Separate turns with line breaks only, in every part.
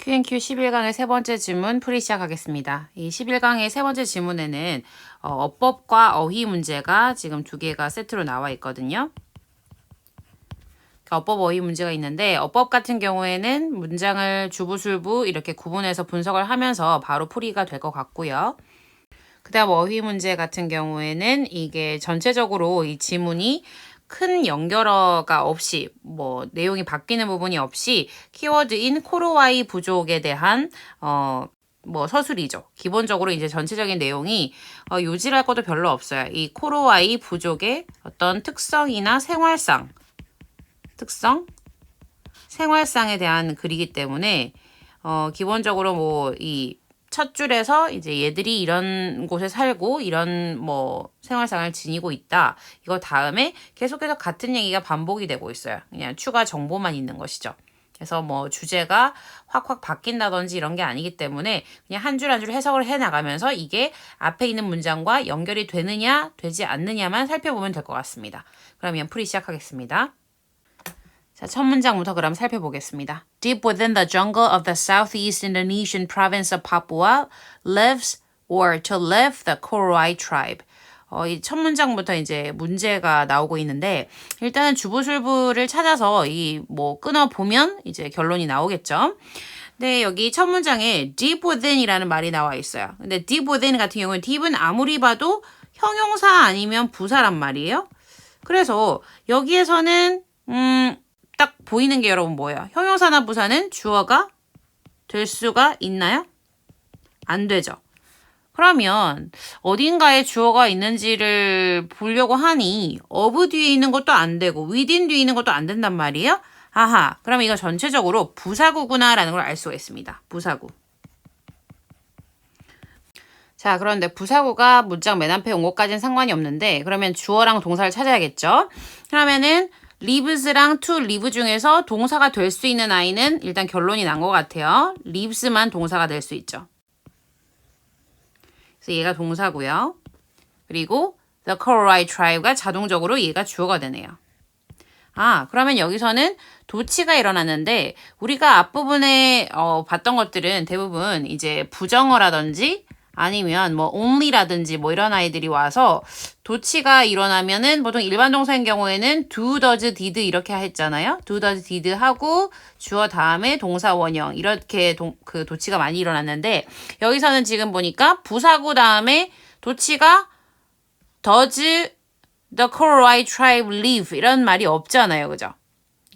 Q&Q 11강의 세 번째 지문 풀이 시작하겠습니다. 이 11강의 세 번째 지문에는 어법과 어휘 문제가 지금 두 개가 세트로 나와 있거든요. 어법 어휘 문제가 있는데 어법 같은 경우에는 문장을 주부술부 이렇게 구분해서 분석을 하면서 바로 풀이가 될 것 같고요. 그 다음 어휘 문제 같은 경우에는 이게 전체적으로 이 지문이 큰 연결어가 없이 내용이 바뀌는 부분이 없이 키워드인 코로와이 부족에 대한 서술이죠. 기본적으로 이제 전체적인 내용이 요지랄 것도 별로 없어요. 이 코로와이 부족의 어떤 특성이나 생활상에 대한 글이기 때문에 기본적으로 이 첫 줄에서 이제 얘들이 이런 곳에 살고 이런 생활상을 지니고 있다. 이거 다음에 계속해서 같은 얘기가 반복이 되고 있어요. 그냥 추가 정보만 있는 것이죠. 그래서 주제가 확확 바뀐다든지 이런 게 아니기 때문에 그냥 한 줄 한 줄 해석을 해 나가면서 이게 앞에 있는 문장과 연결이 되느냐 되지 않느냐만 살펴보면 될 것 같습니다. 그러면 풀이 시작하겠습니다. 자, 첫 문장부터 그럼 살펴보겠습니다. Deep within the jungle of the southeast Indonesian province of Papua lives or to live the Korowai tribe. 이 첫 문장부터 이제 문제가 나오고 있는데 일단은 주부술부를 찾아서 끊어 보면 이제 결론이 나오겠죠. 네, 여기 첫 문장에 deep within이라는 말이 나와 있어요. 근데 deep within 같은 경우는 deep은 아무리 봐도 형용사 아니면 부사란 말이에요. 그래서 여기에서는 딱 보이는 게 여러분 뭐예요? 형용사나 부사는 주어가 될 수가 있나요? 안 되죠. 그러면 어딘가에 주어가 있는지를 보려고 하니 of 뒤에 있는 것도 안 되고 within 뒤에 있는 것도 안 된단 말이에요? 아하, 그럼 이거 전체적으로 부사구구나라는 걸 알 수가 있습니다. 부사구. 자, 그런데 부사구가 문장 맨 앞에 온 것까지는 상관이 없는데 그러면 주어랑 동사를 찾아야겠죠? 그러면은 lives랑 to live 중에서 동사가 될 수 있는 아이는 일단 결론이 난 것 같아요. lives만 동사가 될 수 있죠. 그래서 얘가 동사고요. 그리고 the Korowai tribe가 자동적으로 얘가 주어가 되네요. 아, 그러면 여기서는 도치가 일어났는데 우리가 앞부분에 봤던 것들은 대부분 이제 부정어라든지 아니면 only라든지 이런 아이들이 와서 도치가 일어나면은 보통 일반 동사인 경우에는 do, does, did 이렇게 했잖아요. do, does, did 하고 주어 다음에 동사 원형 이렇게 그 도치가 많이 일어났는데 여기서는 지금 보니까 부사구 다음에 도치가 does the Korowai tribe live 이런 말이 없잖아요. 그죠?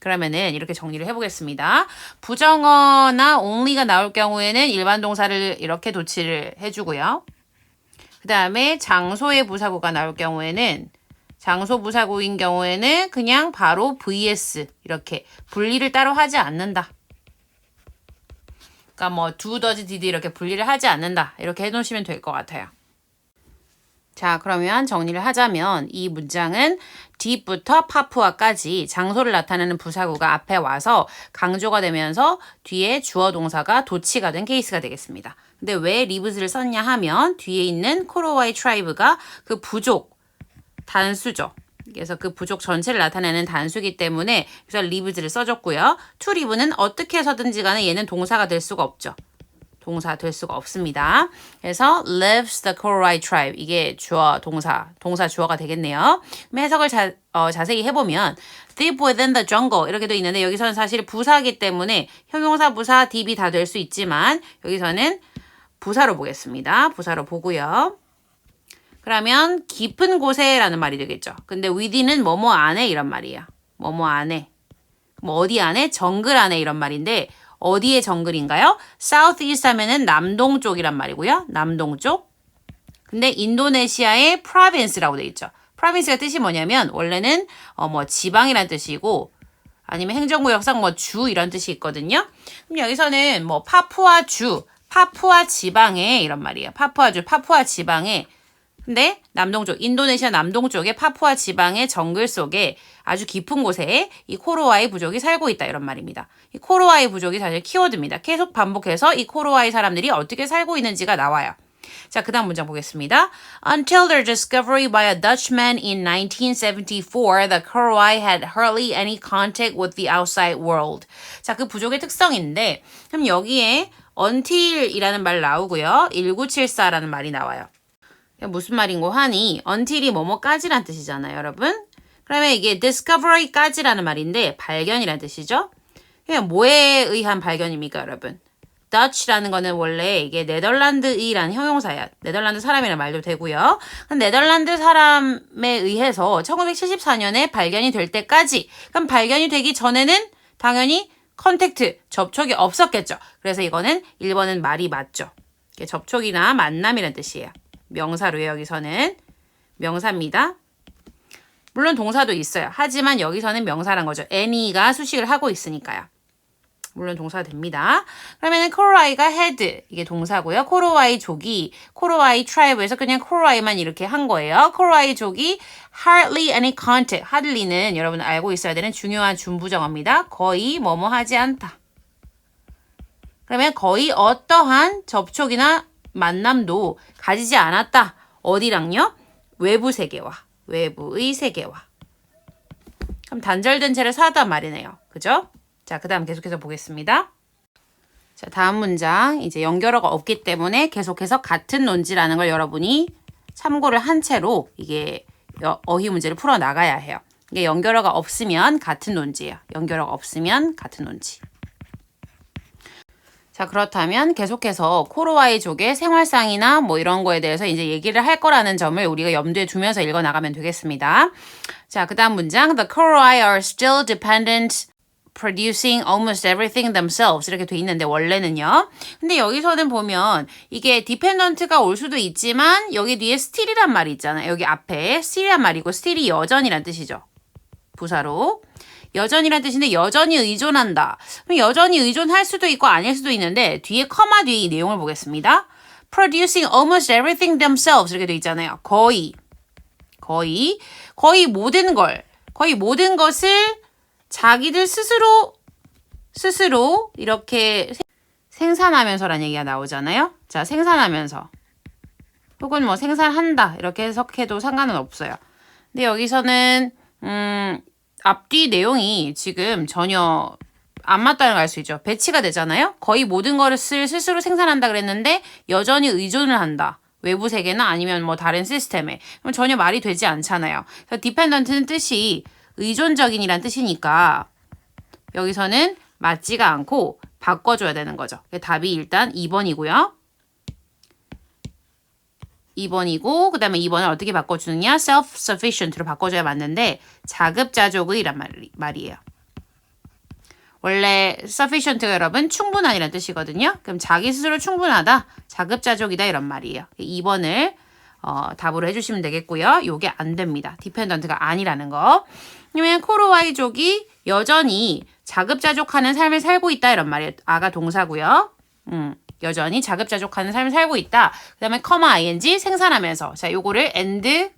그러면은 이렇게 정리를 해보겠습니다. 부정어나 only가 나올 경우에는 일반 동사를 이렇게 도치를 해주고요. 그 다음에 장소의 부사구가 나올 경우에는 장소 부사구인 경우에는 그냥 바로 vs 이렇게 분리를 따로 하지 않는다. 그러니까 do, does, did 이렇게 분리를 하지 않는다. 이렇게 해놓으시면 될 것 같아요. 자, 그러면 정리를 하자면 이 문장은 deep부터 파푸아까지 장소를 나타내는 부사구가 앞에 와서 강조가 되면서 뒤에 주어 동사가 도치가 된 케이스가 되겠습니다. 근데 왜 lives를 썼냐 하면 뒤에 있는 코로와이 트라이브가 그 부족 단수죠. 그래서 그 부족 전체를 나타내는 단수기 때문에 그래서 lives를 써줬고요. to live는 어떻게 해서든지 간에 얘는 동사가 될 수가 없죠. 동사 될 수가 없습니다. 그래서 lives the Korowai tribe 이게 주어 동사 주어가 되겠네요. 그럼 해석을 자세히 해보면 deep within the jungle 이렇게 돼 있는데 여기서는 사실 부사이기 때문에 형용사 부사 deep이 다 될 수 있지만 여기서는 부사로 보겠습니다. 부사로 보고요. 그러면 깊은 곳에라는 말이 되겠죠. 근데 within은 뭐뭐 안에 이런 말이에요. 뭐뭐 안에 어디 안에 정글 안에 이런 말인데 어디의 정글인가요? Southeast 하면은 남동쪽이란 말이고요. 남동쪽. 근데 인도네시아의 province라고 돼 있죠. province가 뜻이 뭐냐면 원래는 지방이란 뜻이고 아니면 행정구역상 주 이런 뜻이 있거든요. 그럼 여기서는 파푸아 지방에 이런 말이에요. 파푸아 지방에 근데 남동쪽, 인도네시아 남동쪽의 파푸아 지방의 정글 속에 아주 깊은 곳에 이 코로와이 부족이 살고 있다 이런 말입니다. 이 코로와이 부족이 사실 키워드입니다. 계속 반복해서 이 코로와이 사람들이 어떻게 살고 있는지가 나와요. 자, 그 다음 문장 보겠습니다. Until their discovery by a Dutchman in 1974, the Korowai had hardly any contact with the outside world. 자, 그 부족의 특성인데 그럼 여기에 until이라는 말 나오고요. 1974라는 말이 나와요. 무슨 말인고 하니 until이 뭐뭐까지란 뜻이잖아요, 여러분. 그러면 이게 discovery까지라는 말인데 발견이란 뜻이죠. 그냥 뭐에 의한 발견입니까, 여러분? Dutch라는 거는 원래 이게 네덜란드이란 형용사야. 네덜란드 사람이란 말도 되고요. 네덜란드 사람에 의해서 1974년에 발견이 될 때까지, 그럼 발견이 되기 전에는 당연히 컨택트, 접촉이 없었겠죠. 그래서 이거는 1번은 말이 맞죠. 접촉이나 만남이란 뜻이에요. 명사로요, 여기서는. 명사입니다. 물론 동사도 있어요. 하지만 여기서는 명사란 거죠. any가 수식을 하고 있으니까요. 물론 동사가 됩니다. 그러면은 코로와이가 had 이게 동사고요. 코로와이족이 코로와이 트라이브에서 그냥 코로와이만 이렇게 한 거예요. 코로와이족이 hardly any contact. hardly는 여러분 알고 있어야 되는 중요한 준부정어입니다. 거의 뭐뭐 하지 않다. 그러면 거의 어떠한 접촉이나 만남도 가지지 않았다. 어디랑요? 외부 세계와 외부의 세계와. 그럼 단절된 채를 사다 말이네요. 그죠? 자, 그 다음 계속해서 보겠습니다. 자, 다음 문장. 이제 연결어가 없기 때문에 계속해서 같은 논지라는 걸 여러분이 참고를 한 채로 이게 어휘 문제를 풀어 나가야 해요. 이게 연결어가 없으면 같은 논지예요. 연결어가 없으면 같은 논지. 자, 그렇다면 계속해서 코로와이족의 생활상이나 뭐 이런 거에 대해서 이제 얘기를 할 거라는 점을 우리가 염두에 두면서 읽어 나가면 되겠습니다. 자, 그 다음 문장. The Korowai are still dependent producing almost everything themselves 이렇게 돼 있는데 원래는요. 근데 여기서는 보면 이게 dependent가 올 수도 있지만 여기 뒤에 still이란 말이 있잖아요. 여기 앞에 still이란 말이고 still이 여전이란 뜻이죠. 부사로. 여전이란 뜻인데 여전히 의존한다. 그럼 여전히 의존할 수도 있고 아닐 수도 있는데 뒤에 커마 뒤에 이 내용을 보겠습니다. Producing almost everything themselves 이렇게 돼 있잖아요. 거의 모든 것을 자기들 스스로 이렇게 생산하면서라는 얘기가 나오잖아요. 자, 생산하면서 혹은 뭐 생산한다 이렇게 해석해도 상관은 없어요. 근데 여기서는 앞뒤 내용이 지금 전혀 안 맞다는 걸 알 수 있죠. 배치가 되잖아요. 거의 모든 것을 스스로 생산한다 그랬는데 여전히 의존을 한다. 외부 세계나 아니면 뭐 다른 시스템에. 그럼 전혀 말이 되지 않잖아요. 그래서 dependent는 뜻이 의존적인이란 뜻이니까 여기서는 맞지가 않고 바꿔줘야 되는 거죠. 답이 일단 2번이고요. 2번이고 그 다음에 2번을 어떻게 바꿔주느냐? self-sufficient로 바꿔줘야 맞는데 자급자족의란 말이에요. 원래 sufficient가 여러분 충분한이란 뜻이거든요. 그럼 자기 스스로 충분하다, 자급자족이다 이런 말이에요. 2번을 답으로 해주시면 되겠고요. 요게 안 됩니다. dependent가 아니라는 거. 왜냐면 코로와이족이 여전히 자급자족하는 삶을 살고 있다 이런 말이에요. 아가 동사고요. 여전히 자급자족하는 삶을 살고 있다. 그 다음에 comma ing 생산하면서. 자, 요거를 and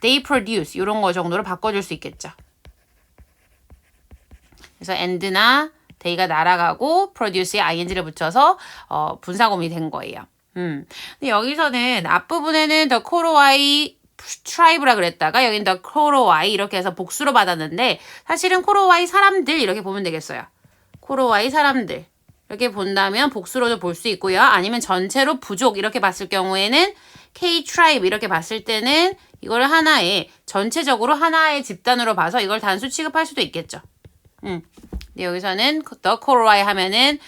they produce 이런 거 정도로 바꿔줄 수 있겠죠. 그래서 and나 they가 날아가고 produce에 ing를 붙여서 분사구문이 된 거예요. 근데 여기서는 앞부분에는 the Korowai tribe라 그랬다가 여긴 the Korowai 이렇게 해서 복수로 받았는데 사실은 코로와이 사람들 이렇게 보면 되겠어요. 코로와이 사람들. 이렇게 본다면 복수로도 볼 수 있고요. 아니면 전체로 부족 이렇게 봤을 경우에는 K-tribe 이렇게 봤을 때는 이거를 전체적으로 하나의 집단으로 봐서 이걸 단수 취급할 수도 있겠죠. 근데 여기서는 the Korowai 하면은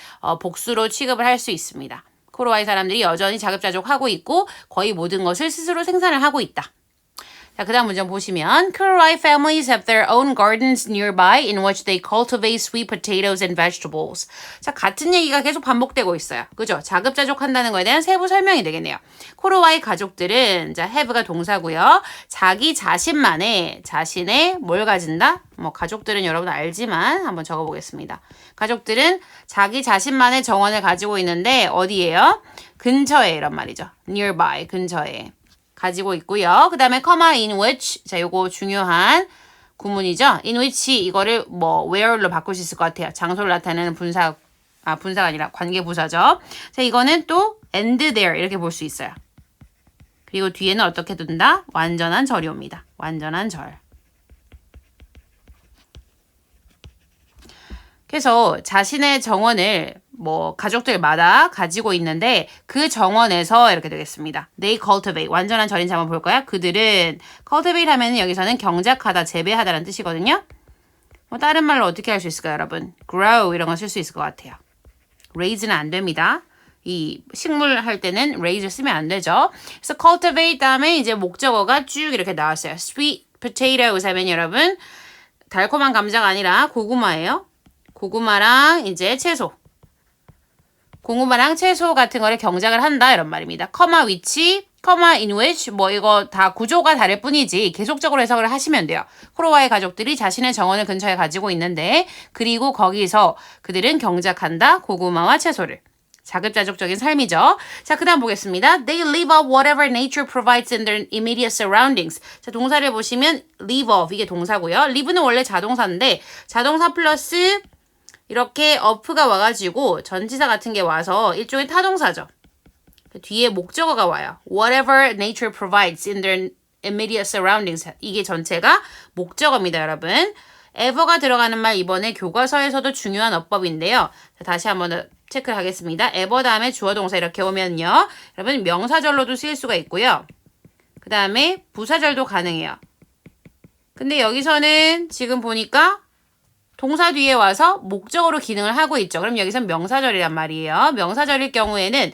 복수로 취급을 할 수 있습니다. 코로와이 사람들이 여전히 자급자족하고 있고 거의 모든 것을 스스로 생산을 하고 있다. 자, 그 다음 문장 보시면 Korowai families have their own gardens nearby in which they cultivate sweet potatoes and vegetables. 자, 같은 얘기가 계속 반복되고 있어요. 그죠? 자급자족한다는 거에 대한 세부 설명이 되겠네요. 코로와이 가족들은 자, have가 동사고요. 자기 자신의 뭘 가진다? 뭐 가족들은 여러분 알지만 한번 적어보겠습니다. 가족들은 자기 자신만의 정원을 가지고 있는데 어디예요? 근처에 이런 말이죠. nearby, 근처에. 가지고 있고요. 그 다음에 comma in which 자 요거 중요한 구문이죠. in which 이거를 뭐 where로 바꿀 수 있을 것 같아요. 장소를 나타내는 분사 분사가 아니라 관계부사죠. 자, 이거는 또 end there 이렇게 볼 수 있어요. 그리고 뒤에는 어떻게 둔다? 완전한 절이 옵니다. 완전한 절. 그래서 자신의 정원을 뭐 가족들마다 가지고 있는데 그 정원에서 이렇게 되겠습니다. They cultivate. 완전한 절인지 한번 볼까요? 그들은 cultivate 하면 여기서는 경작하다, 재배하다라는 뜻이거든요. 뭐 다른 말로 어떻게 할 수 있을까요, 여러분? grow 이런 거 쓸 수 있을 것 같아요. raise는 안 됩니다. 이 식물 할 때는 raise 쓰면 안 되죠. 그래서 cultivate 다음에 이제 목적어가 쭉 이렇게 나왔어요. sweet potatoes 하면 여러분 달콤한 감자가 아니라 고구마예요. 고구마랑 이제 채소. 고구마랑 채소 같은 거를 경작을 한다 이런 말입니다. comma which, comma in which 뭐 이거 다 구조가 다를 뿐이지 계속적으로 해석을 하시면 돼요. 코로와의 가족들이 자신의 정원을 근처에 가지고 있는데 그리고 거기서 그들은 경작한다 고구마와 채소를. 자급자족적인 삶이죠. 자, 그 다음 보겠습니다. They live off whatever nature provides in their immediate surroundings. 자, 동사를 보시면 live off 이게 동사고요. live는 원래 자동사인데 자동사 플러스 이렇게 off가 와가지고 전치사 같은 게 와서 일종의 타동사죠. 뒤에 목적어가 와요. Whatever nature provides in their immediate surroundings. 이게 전체가 목적어입니다, 여러분. ever가 들어가는 말 이번에 교과서에서도 중요한 어법인데요. 자, 다시 한번 체크를 하겠습니다. ever 다음에 주어 동사 이렇게 오면요. 여러분 명사절로도 쓰일 수가 있고요. 그 다음에 부사절도 가능해요. 근데 여기서는 지금 보니까 동사 뒤에 와서 목적어로 기능을 하고 있죠. 그럼 여기선 명사절이란 말이에요. 명사절일 경우에는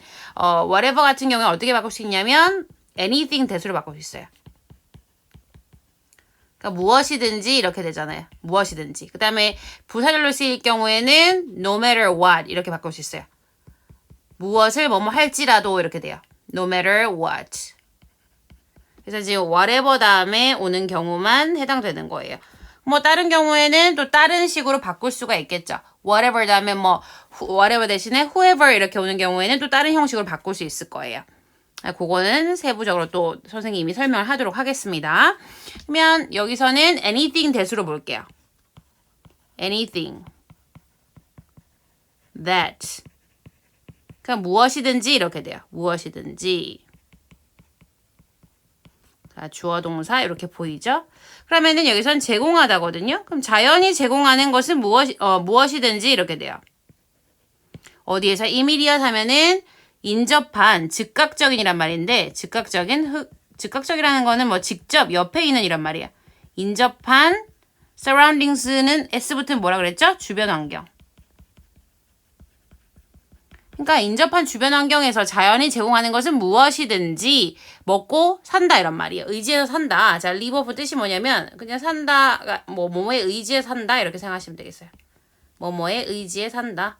whatever 같은 경우에 어떻게 바꿀 수 있냐면 anything 대수로 바꿀 수 있어요. 그러니까 무엇이든지 이렇게 되잖아요. 무엇이든지. 그 다음에 부사절로 쓰일 경우에는 no matter what 이렇게 바꿀 수 있어요. 무엇을 뭐뭐 할지라도 이렇게 돼요. no matter what. 그래서 지금 whatever 다음에 오는 경우만 해당되는 거예요. 뭐 다른 경우에는 또 다른 식으로 바꿀 수가 있겠죠. whatever 다음에 뭐 whatever 대신에 whoever 이렇게 오는 경우에는 또 다른 형식으로 바꿀 수 있을 거예요. 그거는 세부적으로 또 선생님이 설명을 하도록 하겠습니다. 그러면 여기서는 anything 대수로 볼게요. anything that 그러니까 무엇이든지 이렇게 돼요. 무엇이든지 자, 주어 동사 이렇게 보이죠? 그러면은 여기선 제공하다거든요. 그럼 자연이 제공하는 것은 무엇이든지 이렇게 돼요. 어디에서 immediate 하면은 인접한 즉각적인이란 말인데 즉각적이라는 거는 뭐 직접 옆에 있는 이란 말이야. 인접한 surroundings는 s 붙으면 뭐라 그랬죠? 주변 환경. 그러니까 인접한 주변 환경에서 자연이 제공하는 것은 무엇이든지 먹고 산다 이란 말이에요. 의지해서 산다. 자, live off 뜻이 뭐냐면 그냥 산다가 뭐뭐에 의지해 산다 이렇게 생각하시면 되겠어요. 뭐뭐에 의지해 산다.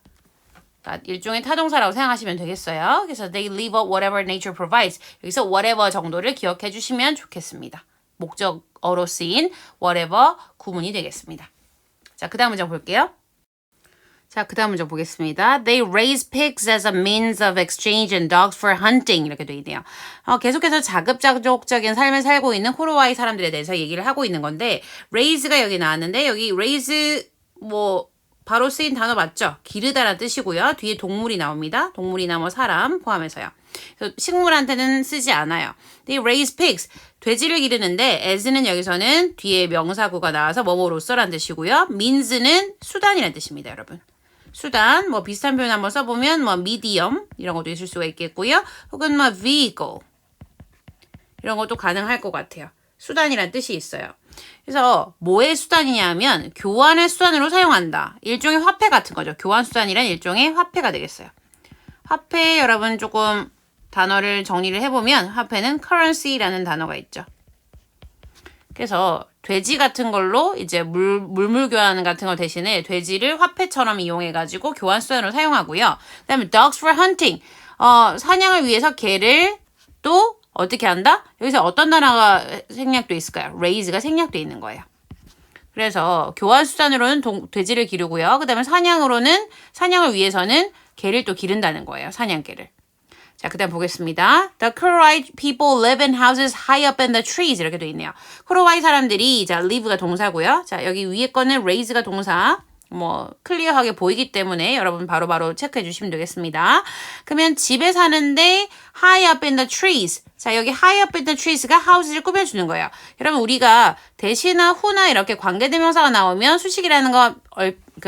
그러니까 일종의 타동사라고 생각하시면 되겠어요. 그래서 they live off whatever nature provides. 여기서 whatever 정도를 기억해 주시면 좋겠습니다. 목적어로 쓰인 whatever 구문이 되겠습니다. 자, 그 다음 문장 볼게요. 자, 그 다음 문장 보겠습니다. They raise pigs as a means of exchange and dogs for hunting. 이렇게 돼 있네요. 계속해서 자급자족적인 삶을 살고 있는 호로와이 사람들에 대해서 얘기를 하고 있는 건데 raise가 여기 나왔는데 여기 raise 뭐 바로 쓰인 단어 맞죠? 기르다라는 뜻이고요. 뒤에 동물이 나옵니다. 동물이나 뭐 사람 포함해서요. 그래서 식물한테는 쓰지 않아요. They raise pigs. 돼지를 기르는데 as는 여기서는 뒤에 명사구가 나와서 뭐뭐로서라는 뜻이고요. means는 수단이라는 뜻입니다, 여러분. 수단, 뭐 비슷한 표현 한번 써보면 뭐 medium 이런 것도 있을 수가 있겠고요. 혹은 뭐 vehicle 이런 것도 가능할 것 같아요. 수단이라는 뜻이 있어요. 그래서 뭐의 수단이냐 하면 교환의 수단으로 사용한다. 일종의 화폐 같은 거죠. 교환 수단이란 일종의 화폐가 되겠어요. 화폐 여러분 조금 단어를 정리를 해보면 화폐는 currency라는 단어가 있죠. 그래서 돼지 같은 걸로 이제 물물 교환 같은 거 대신에 돼지를 화폐처럼 이용해가지고 교환 수단으로 사용하고요. 그 다음에 dogs for hunting. 사냥을 위해서 개를 또 어떻게 한다? 여기서 어떤 단어가 생략돼 있을까요? raise가 생략돼 있는 거예요. 그래서 교환 수단으로는 돼지를 기르고요. 그 다음에 사냥을 위해서는 개를 또 기른다는 거예요. 사냥개를. 자, 그 다음 보겠습니다. The Koroite people live in houses high up in the trees. 이렇게 돼 있네요. 코로와이 사람들이, 자, live가 동사고요. 자, 여기 위에 거는 raise가 동사. 클리어하게 보이기 때문에 여러분 바로바로 체크해 주시면 되겠습니다. 그러면 집에 사는데 high up in the trees. 자, 여기 high up in the trees가 house를 꾸며주는 거예요. 여러분 우리가 대시나 who나 이렇게 관계대명사가 나오면 수식이라는 거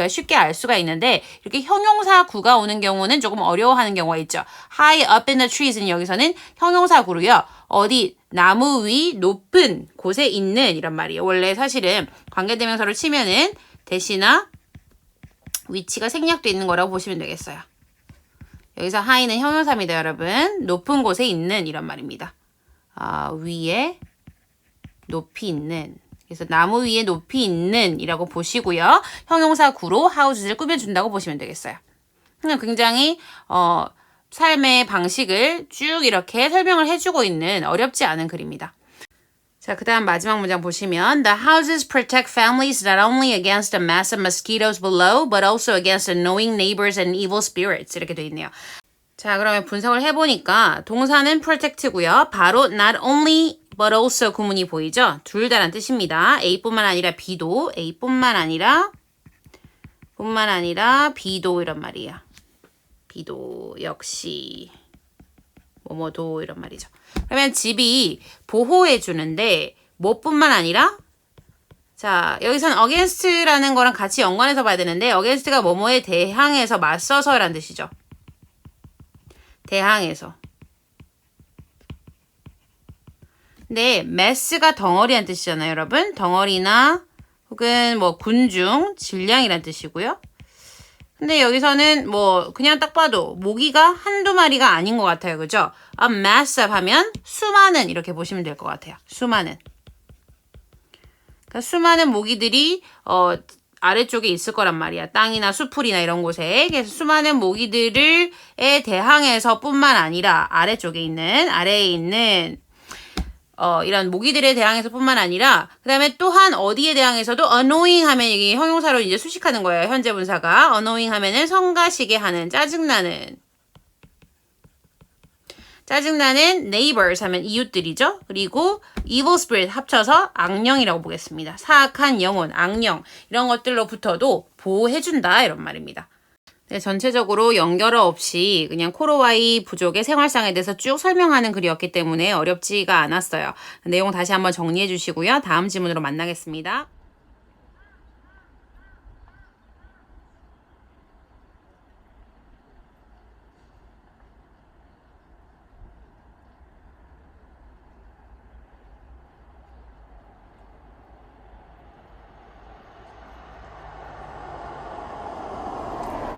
쉽게 알 수가 있는데 이렇게 형용사 구가 오는 경우는 조금 어려워하는 경우가 있죠. high up in the trees는 여기서는 형용사 구로요. 어디 나무 위 높은 곳에 있는 이런 말이에요. 원래 사실은 관계대명사로 치면은 대시나 위치가 생략돼 있는 거라고 보시면 되겠어요. 여기서 high는 형용사입니다, 여러분. 높은 곳에 있는 이런 말입니다. 위에 높이 있는. 그래서 나무 위에 높이 있는 이라고 보시고요. 형용사 구로 house를 꾸며준다고 보시면 되겠어요. 굉장히 삶의 방식을 쭉 이렇게 설명을 해주고 있는 어렵지 않은 글입니다. 자, 그 다음 마지막 문장 보시면 The houses protect families not only against the massive mosquitoes below but also against annoying neighbors and evil spirits 이렇게 돼 있네요. 자, 그러면 분석을 해보니까 동사는 protect고요. 바로 not only but also 구문이 보이죠? 둘 다란 뜻입니다. A뿐만 아니라 B도 A뿐만 아니라 B도 이런 말이에요. B도 역시 뭐뭐도 이런 말이죠. 그러면 집이 보호해 주는데 뭐뿐만 아니라 자, 여기서는 against라는 거랑 같이 연관해서 봐야 되는데 against가 뭐뭐에 대항해서 맞서서라는 뜻이죠. 대항해서. 근데 mass가 덩어리란 뜻이잖아요, 여러분. 덩어리나 혹은 군중, 질량이란 뜻이고요. 근데 여기서는 그냥 딱 봐도 모기가 한두 마리가 아닌 것 같아요. 그죠? A massive 하면 수많은 이렇게 보시면 될 것 같아요. 수많은. 그러니까 수많은 모기들이 아래쪽에 있을 거란 말이야. 땅이나 수풀이나 이런 곳에. 그래서 수많은 모기들에 대항해서 뿐만 아니라 아래쪽에 있는 아래에 있는 이런 모기들에 대항해서 뿐만 아니라 그 다음에 또한 어디에 대항해서도 annoying 하면 이게 형용사로 이제 수식하는 거예요. 현재 분사가. annoying 하면은 성가시게 하는 짜증나는 neighbors 하면 이웃들이죠. 그리고 evil spirit 합쳐서 악령이라고 보겠습니다. 사악한 영혼, 악령 이런 것들로부터도 보호해준다 이런 말입니다. 네, 전체적으로 연결어 없이 그냥 코로와이 부족의 생활상에 대해서 쭉 설명하는 글이었기 때문에 어렵지가 않았어요. 내용 다시 한번 정리해 주시고요. 다음 질문으로 만나겠습니다.